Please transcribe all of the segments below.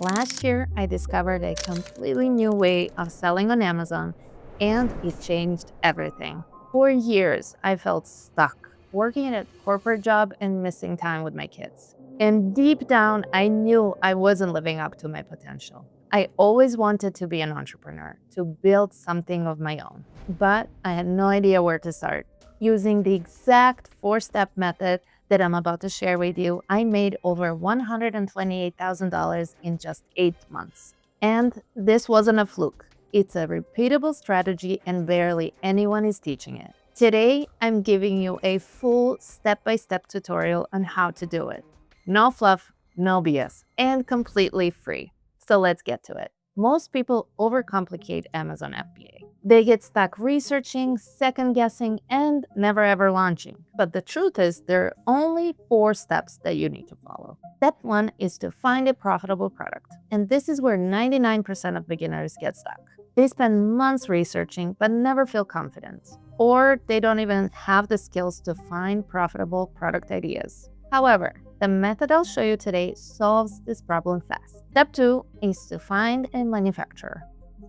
Last year, I discovered a completely new way of selling on Amazon, and it changed everything. For years, I felt stuck, working at a corporate job and missing time with my kids. And deep down, I knew I wasn't living up to my potential. I always wanted to be an entrepreneur, to build something of my own. But I had no idea where to start. Using the exact 4-step method that I'm about to share with you, I made over $128,000 in just 8 months. And this wasn't a fluke. It's a repeatable strategy, and barely anyone is teaching it. Today, I'm giving you a full step-by-step tutorial on how to do it. No fluff, no BS, and completely free. So let's get to it. Most people overcomplicate Amazon FBA. They get stuck researching, second guessing, and never ever launching. But the truth is, there are only 4 steps that you need to follow. Step 1 is to find a profitable product. And this is where 99% of beginners get stuck. They spend months researching but never feel confident. Or they don't even have the skills to find profitable product ideas. However, the method I'll show you today solves this problem fast. Step 2 is to find a manufacturer.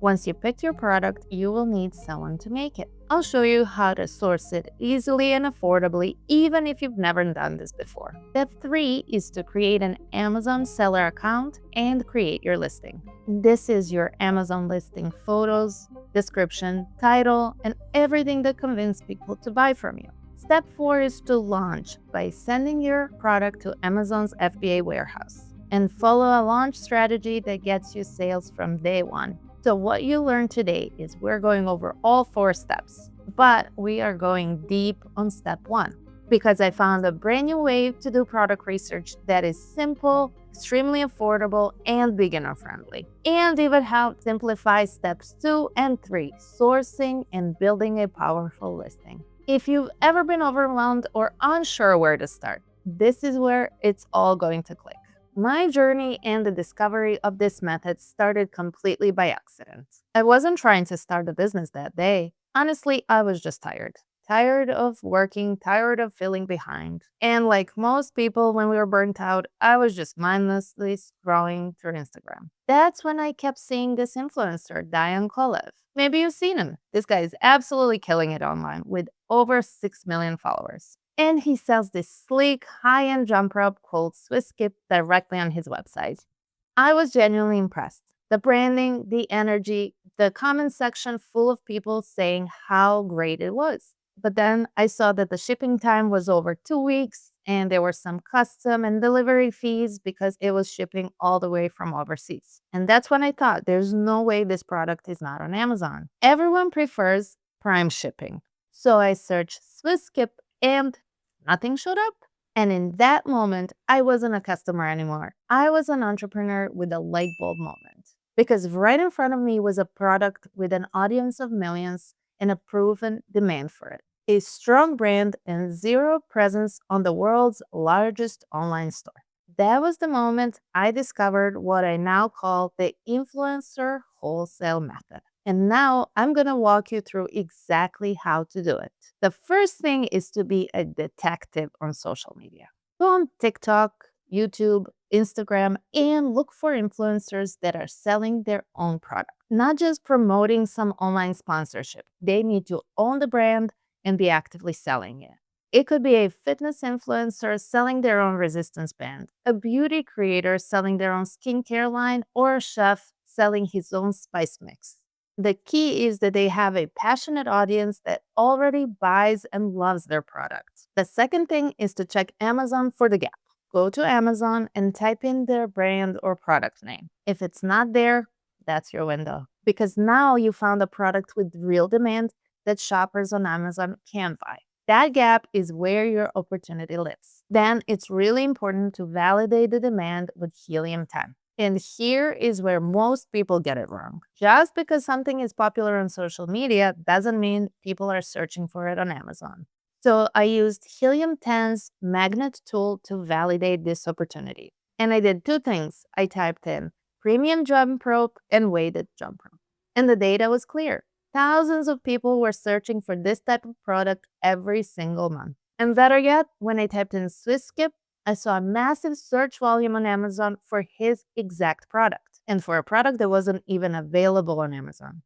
Once you picked your product, you will need someone to make it. I'll show you how to source it easily and affordably, even if you've never done this before. Step 3 is to create an Amazon seller account and create your listing. This is your Amazon listing photos, description, title, and everything that convinces people to buy from you. Step 4 is to launch by sending your product to Amazon's FBA warehouse and follow a launch strategy that gets you sales from day one. So what you learned today is we're going over all 4 steps, but we are going deep on step 1 because I found a brand new way to do product research that is simple, extremely affordable, and beginner friendly. And even help simplify steps 2 and 3, sourcing and building a powerful listing. If you've ever been overwhelmed or unsure where to start, this is where it's all going to click. My journey and the discovery of this method started completely by accident. I wasn't trying to start a business that day. Honestly, I was just tired. Tired of working, tired of feeling behind. And like most people, when we were burnt out, I was just mindlessly scrolling through Instagram. That's when I kept seeing this influencer, Diane Kolev. Maybe you've seen him. This guy is absolutely killing it online with over 6 million followers. And he sells this sleek, high-end jump rope called Swiss Skip directly on his website. I was genuinely impressed. The branding, the energy, the comment section full of people saying how great it was. But then I saw that the shipping time was over 2 weeks, and there were some custom and delivery fees because it was shipping all the way from overseas. And that's when I thought there's no way this product is not on Amazon. Everyone prefers Prime shipping. So I searched Swiss Skip and nothing showed up. And in that moment, I wasn't a customer anymore. I was an entrepreneur with a light bulb moment. Because right in front of me was a product with an audience of millions and a proven demand for it. A strong brand and zero presence on the world's largest online store. That was the moment I discovered what I now call the influencer wholesale method. And now I'm going to walk you through exactly how to do it. The first thing is to be a detective on social media. Go on TikTok, YouTube, Instagram, and look for influencers that are selling their own product, not just promoting some online sponsorship. They need to own the brand and be actively selling it. It could be a fitness influencer selling their own resistance band, a beauty creator selling their own skincare line, or a chef selling his own spice mix. The key is that they have a passionate audience that already buys and loves their products. The second thing is to check Amazon for the gap. Go to Amazon and type in their brand or product name. If it's not there, that's your window. Because now you found a product with real demand that shoppers on Amazon can buy. That gap is where your opportunity lives. Then it's really important to validate the demand with Helium 10. And here is where most people get it wrong. Just because something is popular on social media doesn't mean people are searching for it on Amazon. So I used Helium 10's magnet tool to validate this opportunity. And I did 2 things. I typed in premium jump rope and weighted jump rope. And the data was clear. Thousands of people were searching for this type of product every single month. And better yet, when I typed in Swiss Skip, I saw a massive search volume on Amazon for his exact product, and for a product that wasn't even available on Amazon.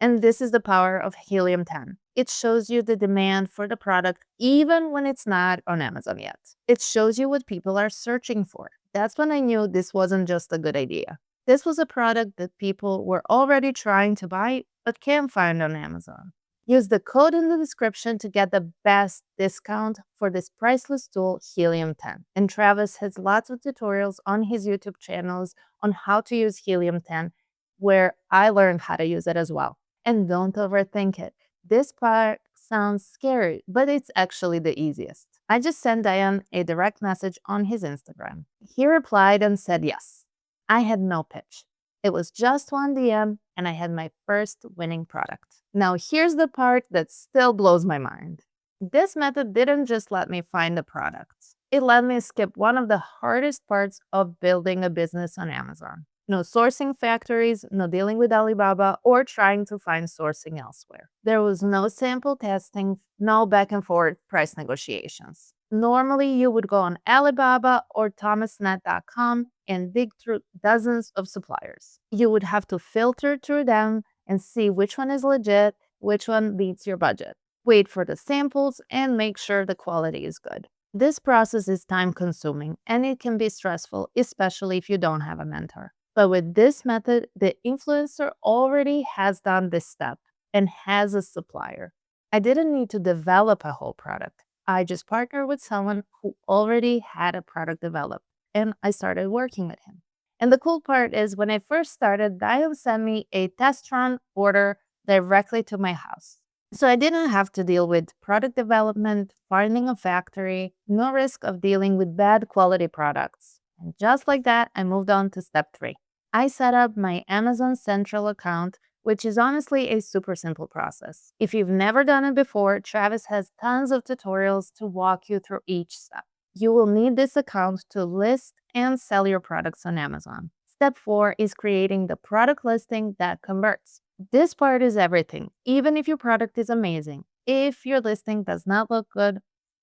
And this is the power of Helium 10. It shows you the demand for the product even when it's not on Amazon yet. It shows you what people are searching for. That's when I knew this wasn't just a good idea. This was a product that people were already trying to buy but can't find on Amazon. Use the code in the description to get the best discount for this priceless tool, Helium 10. And Travis has lots of tutorials on his YouTube channels on how to use Helium 10, where I learned how to use it as well. And don't overthink it. This part sounds scary, but it's actually the easiest. I just sent Diane a direct message on his Instagram. He replied and said yes. I had no pitch. It was just one DM, and I had my first winning product. Now, here's the part that still blows my mind. This method didn't just let me find the products, it let me skip one of the hardest parts of building a business on Amazon. No sourcing factories, no dealing with Alibaba, or trying to find sourcing elsewhere. There was no sample testing, no back and forth price negotiations. Normally, you would go on Alibaba or thomasnet.com and dig through dozens of suppliers. You would have to filter through them and see which one is legit, which one beats your budget. Wait for the samples and make sure the quality is good. This process is time consuming and it can be stressful, especially if you don't have a mentor. But with this method, the influencer already has done this step and has a supplier. I didn't need to develop a whole product. I just partnered with someone who already had a product developed, and I started working with him. And the cool part is when I first started, Diane sent me a test run order directly to my house. So I didn't have to deal with product development, finding a factory, no risk of dealing with bad quality products. And just like that, I moved on to step 3. I set up my Amazon Central account, which is honestly a super simple process. If you've never done it before, Travis has tons of tutorials to walk you through each step. You will need this account to list and sell your products on Amazon. Step 4 is creating the product listing that converts. This part is everything. Even if your product is amazing, if your listing does not look good,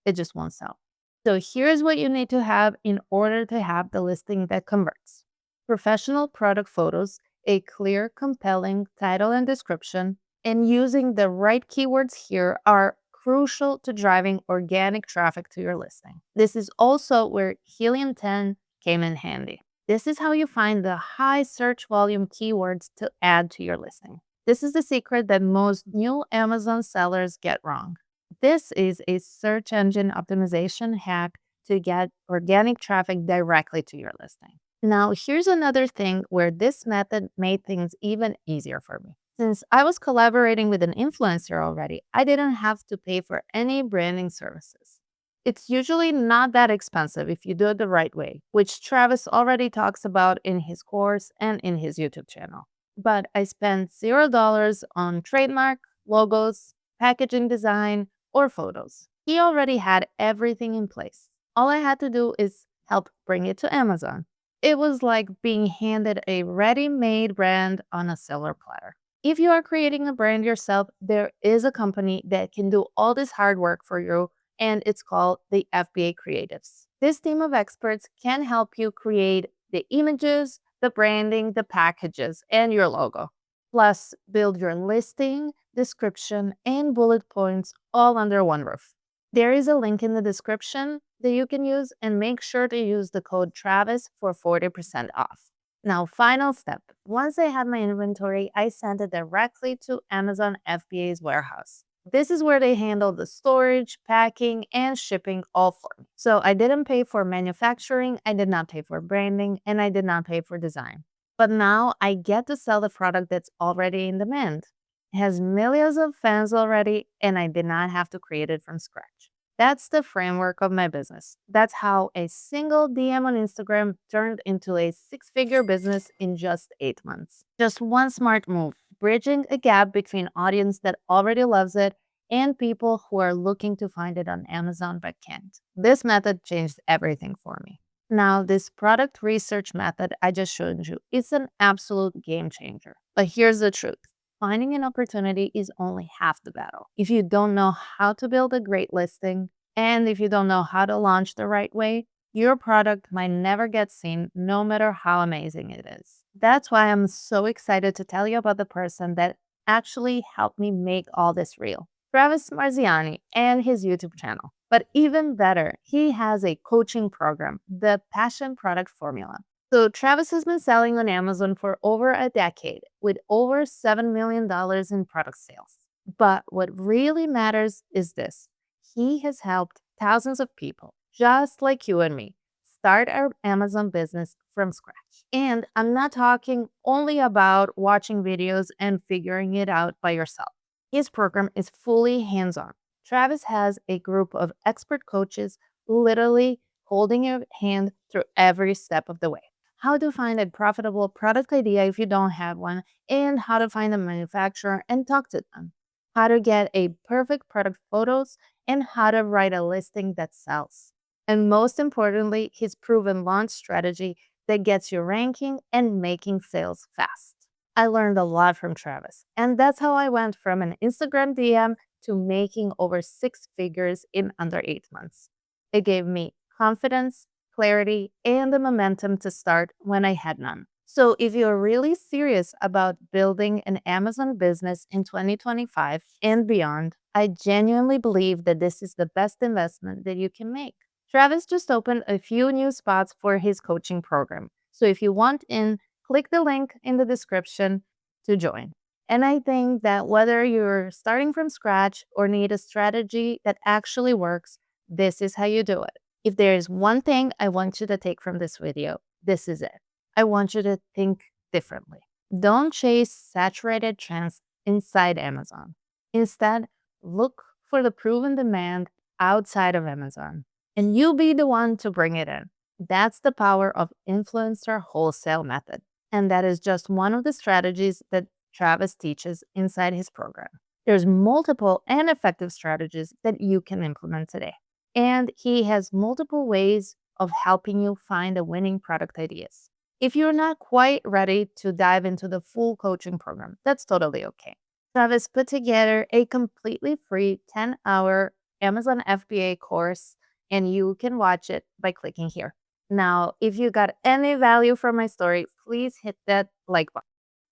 it just won't sell. So here's what you need to have in order to have the listing that converts. Professional product photos, a clear, compelling title and description, and using the right keywords here are crucial to driving organic traffic to your listing. This is also where Helium 10 came in handy. This is how you find the high search volume keywords to add to your listing. This is the secret that most new Amazon sellers get wrong. This is a search engine optimization hack to get organic traffic directly to your listing. Now, here's another thing where this method made things even easier for me. Since I was collaborating with an influencer already, I didn't have to pay for any branding services. It's usually not that expensive if you do it the right way, which Travis already talks about in his course and in his YouTube channel. But I spent $0 on trademark, logos, packaging design, or photos. He already had everything in place. All I had to do is help bring it to Amazon. It was like being handed a ready-made brand on a silver platter. If you are creating a brand yourself, there is a company that can do all this hard work for you, and it's called the FBA Creatives. This team of experts can help you create the images, the branding, the packages, and your logo. Plus, build your listing, description, and bullet points all under one roof. There is a link in the description that you can use, and make sure to use the code Travis for 40% off. Now, final step. Once I had my inventory, I sent it directly to Amazon FBA's warehouse. This is where they handle the storage, packing, and shipping all for me. So I didn't pay for manufacturing, I did not pay for branding, and I did not pay for design. But now I get to sell the product that's already in demand. It has millions of fans already, and I did not have to create it from scratch. That's the framework of my business. That's how a single DM on Instagram turned into a 6-figure business in just 8 months. Just one smart move, bridging a gap between audience that already loves it and people who are looking to find it on Amazon but can't. This method changed everything for me. Now, this product research method I just showed you is an absolute game changer. But here's the truth. Finding an opportunity is only half the battle. If you don't know how to build a great listing, and if you don't know how to launch the right way, your product might never get seen no matter how amazing it is. That's why I'm so excited to tell you about the person that actually helped me make all this real. Travis Marziani and his YouTube channel. But even better, he has a coaching program, the Passion Product Formula. So Travis has been selling on Amazon for over a decade with over $7 million in product sales. But what really matters is this. He has helped thousands of people, just like you and me, start our Amazon business from scratch. And I'm not talking only about watching videos and figuring it out by yourself. His program is fully hands on. Travis has a group of expert coaches literally holding your hand through every step of the way. How to find a profitable product idea if you don't have one, and how to find a manufacturer and talk to them. How to get a perfect product photos, and how to write a listing that sells. And most importantly, his proven launch strategy that gets you ranking and making sales fast. I learned a lot from Travis, and that's how I went from an Instagram DM to making over six figures in under 8 months. It gave me confidence, clarity, and the momentum to start when I had none. So, if you're really serious about building an Amazon business in 2025 and beyond, I genuinely believe that this is the best investment that you can make. Travis just opened a few new spots for his coaching program. So, if you want in, click the link in the description to join. And I think that whether you're starting from scratch or need a strategy that actually works, this is how you do it. If there is one thing I want you to take from this video, this is it. I want you to think differently. Don't chase saturated trends inside Amazon. Instead, look for the proven demand outside of Amazon, and you be the one to bring it in. That's the power of influencer wholesale method. And that is just one of the strategies that Travis teaches inside his program. There's multiple and effective strategies that you can implement today. And he has multiple ways of helping you find the winning product ideas. If you're not quite ready to dive into the full coaching program, that's totally okay. Travis put together a completely free 10-hour Amazon FBA course, and you can watch it by clicking here. Now, if you got any value from my story, please hit that like button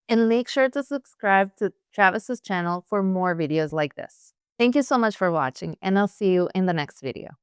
and make sure to subscribe to Travis's channel for more videos like this. Thank you so much for watching, and I'll see you in the next video.